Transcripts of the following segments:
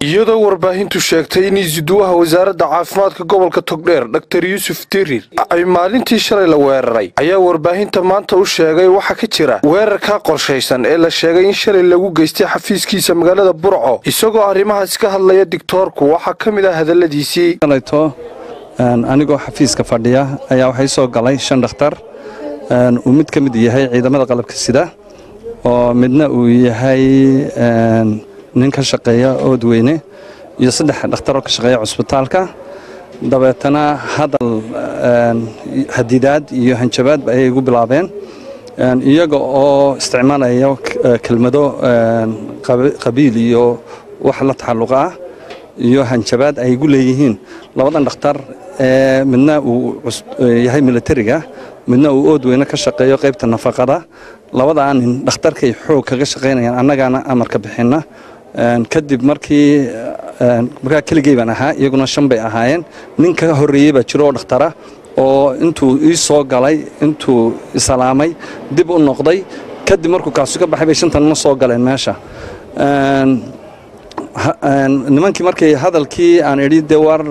iyadoo warbaahintu sheegtay in isduwaha wasaaradda caafimaadka gobolka Togdheer Dr. Yuusuf Dirir ay maalintii shalay la weeraray ayaa warbaahinta maanta u sheegay waxa ka jira weerarka qorshaysan ee la sheegay in shalay lagu geystay xafiiskiisa magaalada Burco isagoo arrimahaas ka hadlaya doctorku waxa kamid ah hadaladiisii anigoo xafiiska fadhiya ayaa waxay soo galay 5 dhakhtar oo mid kamid yahay ciidamada qalabka sida oo midna uu yahay nin ka shaqeeya Oodweyne iyo 3 dhakhtar oo ka shaqeeya cusbitaalka dabeetana hadal hadidaad iyo hanjabaad ay ugu bilaabeen iyaga oo isticmaalaya kelmado qabiil iyo wax la taxalluq ah iyo hanjabaad ay ugu leeyihiin labadan dhakhtar midna uu yahay militariga midna uu Oodweyne ka shaqeeyo qaybta nafaqada labadaan dhakhtarkay xoog kaga shaqeynayaan annagana amarka bixina kadib markii keligay baan ahaa iyaguna 5 bay ahaayeen ninka horeeyay baa jiro dhakhtara oo intuu ii soo galay intuu islaamay dib u noqday kadib markuu kaas ka baxay bay 5tan ma soo galeen meesha nimankii markay hadalkii aan idhi war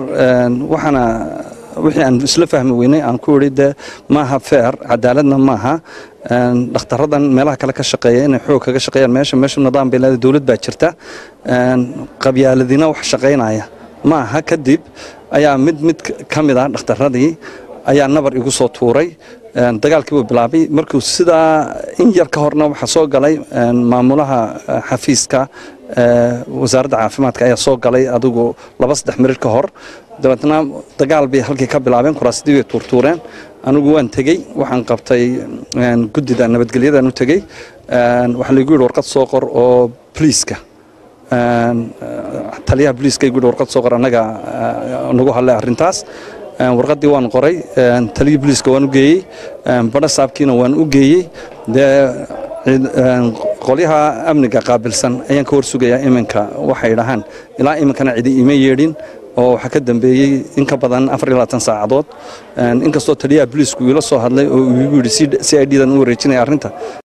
waxana wixii aan isla fahmi weynay aan ku idhi maaha fair cadaaladna maaha dhakhtarradan meelaha kale ka shaqeeya inay xoog kaga shaqeeyaan meesha nidaam bay leedahay dawlad baa jirta qabyaaladina wax shaqeynaya maaha kadib ayaa mid kamid ah dhakhtarradii ayaa nabar igu soo tuuray dagaalkii uu bilaabay markuu sida in yar ka horna waxa soo galay maamulaha xafiiska wasaaradda caafimaadka ayaa soo galay adigu 2-3 mirir ka hor dabeetana dagaal bay halkii ka bilaabeen kuraasadii way tuurtuureen anigu waan tagay waxaan qabtay gudida nabadgelyada u tagay waxa la igu yiri warqad soo qor oo police-ka taliyaha police-ka igu yiri warqad soo qor anaga nagu hadlay arintaas warqadii waan qoray taliyaha police-ka waan u geeyay barasaabkiina waan u geeyay qoliyaha amniga qaabilsan ayaan ka warsugayaa iminka waxay dhahaan ilaa iminkana cidi ima yeedhin oo waxa ka dambeeyay in ka badan 24 saacadood inkastoo taliyaha police-ku ila soo hadlay oo uu igu yiri CID-dan u wareejinay arinta